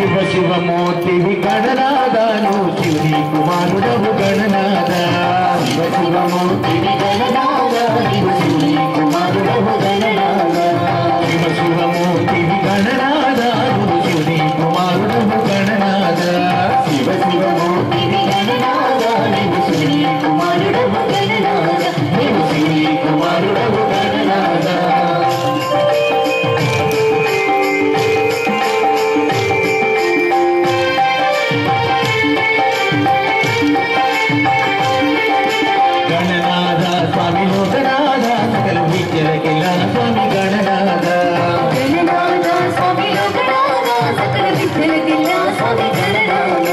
ಶಿವ ಶಿವ ಮೂರ್ತಿವಿ ಗಣನಾದನು ಶಿವನಿ ಕುಮಾರುಡವು ಗಣನಾದ ಶಿವ ಶಿವ ಮೂರ್ತಿವಿ ಗಣನಾದ ಶಿವನಿ ಕುಮಾರುಡವು ಗಣನಾದ ಶಿವ ಶಿವ ಮೂರ್ತಿವಿ ಗಣನಾದನು ಶಿವನಿ ಕುಮಾರುಡವು ಗಣನಾದ ಶಿವ ಶಿವ ಮೂರ್ತಿವಿ ಗಣನಾದ ಶಿವನಿ ಕುಮಾರುಡವು ಗಣನಾದ ಶಿವನಿ ಕುಮಾರುಡವು ಗಣನಾದ स्वामी लोकनाथ सकल विद्यलकिला स्वामी गणनाथ गणनाथ स्वामी लोकनाथ सकल विद्यलकिला स्वामी गणनाथ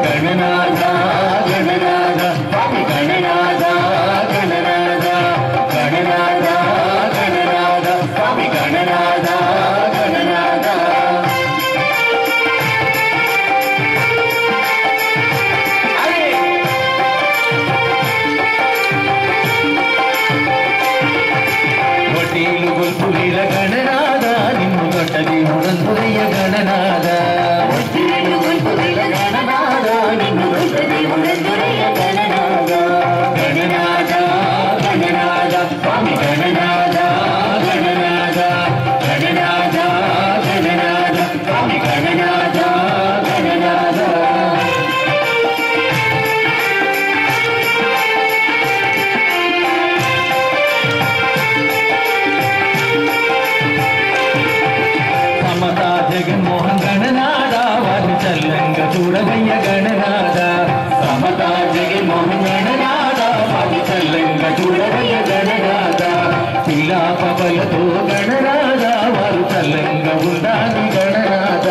गणनाथ गणनाथ स्वामी गणनाथ गणनाथ गणनाथ गणनाथ स्वामी गणनाथ गणनाथ ಗುಲ್ಪುರಿರ ಗಣನಾದ ನಿನ್ನ ದೊಡ್ಡ ದೇವರಂದುರೆಯ ಗಣನಾದ ಗುಲ್ಪುರಿರ ಗಣನಾದ ನಿನ್ನ ದೊಡ್ಡ ದೇವರಂದುರೆಯ ಗಣನಾದ ಗಣನಾದ ಗಣನಾದ ಸ್ವಾಮಿ ಗಣನಾದ ಗಣನಾದ ಗಣನಾದ ಗಣನಾದ ಸ್ವಾಮಿ ಗಣನಾದ ಗಣನಾದ జగన్మోహన్ గణనాద వారి చల్లంగ చూడవయ్య గణనాద సమతా జగన్మోహన్ గణనాద వారి చల్లంగ చూడవయ్య గణనాద పిల్లా పబలతో గణనాద వారు చల్లంగ ఉండాలి గణనాద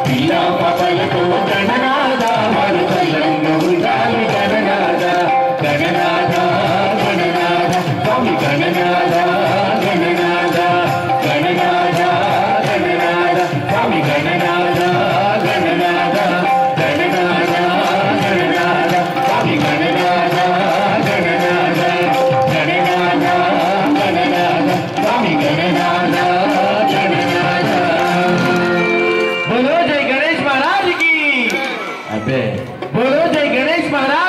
పిల్లా పబలతో గణనాద వారు చల్లంగ ఉండాలి గణనాద గణనాద గణనాద స్వామి గణనాద గణనాద గణనాద स्वामी गणनाथ गणनाथ गणनाथ गणनाथ स्वामी गणनाथ गणनाथ गणनाथ गणनाथ स्वामी गणनाथ गणनाथ बोलो जय गणेश महाराज की अबे बोलो जय गणेश महाराज